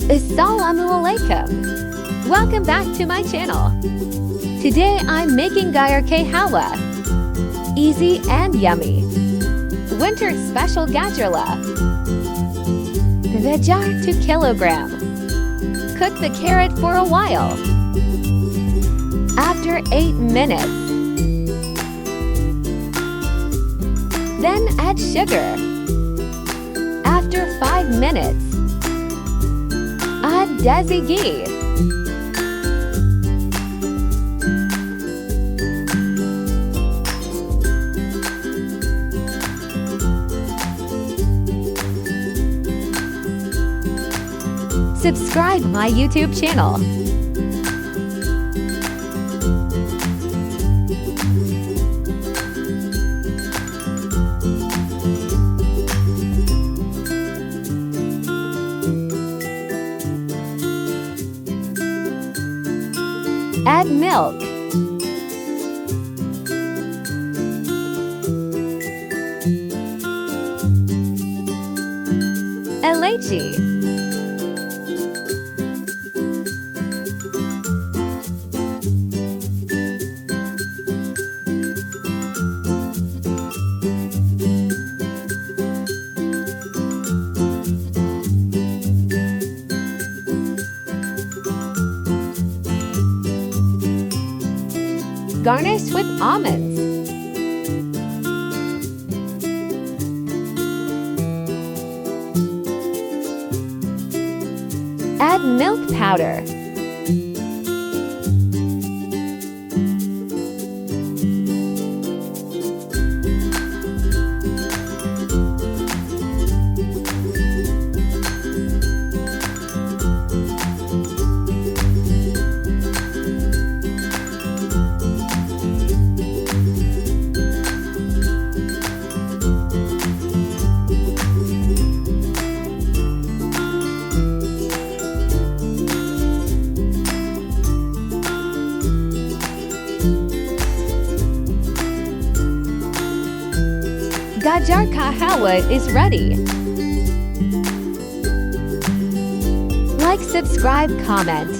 Assalamu alaikum. Welcome back to my channel. Today I'm making Gajar Ka Halwa. Easy and yummy. Winter special Gajrela. Gajar 2 kilogram. Cook the carrot for a while. After 8 minutes. Then add sugar. After 5 minutes. Add desi ghee. Subscribe my YouTube channel. Add milk. Elaichi. Garnish with almonds. Add milk powder. Gajar Ka Halwa is ready. Like, subscribe, comment.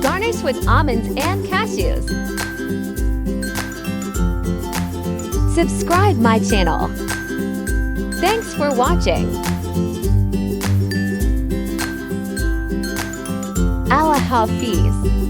Garnish with almonds and cashews. Subscribe my channel. Thanks for watching. Hafiz.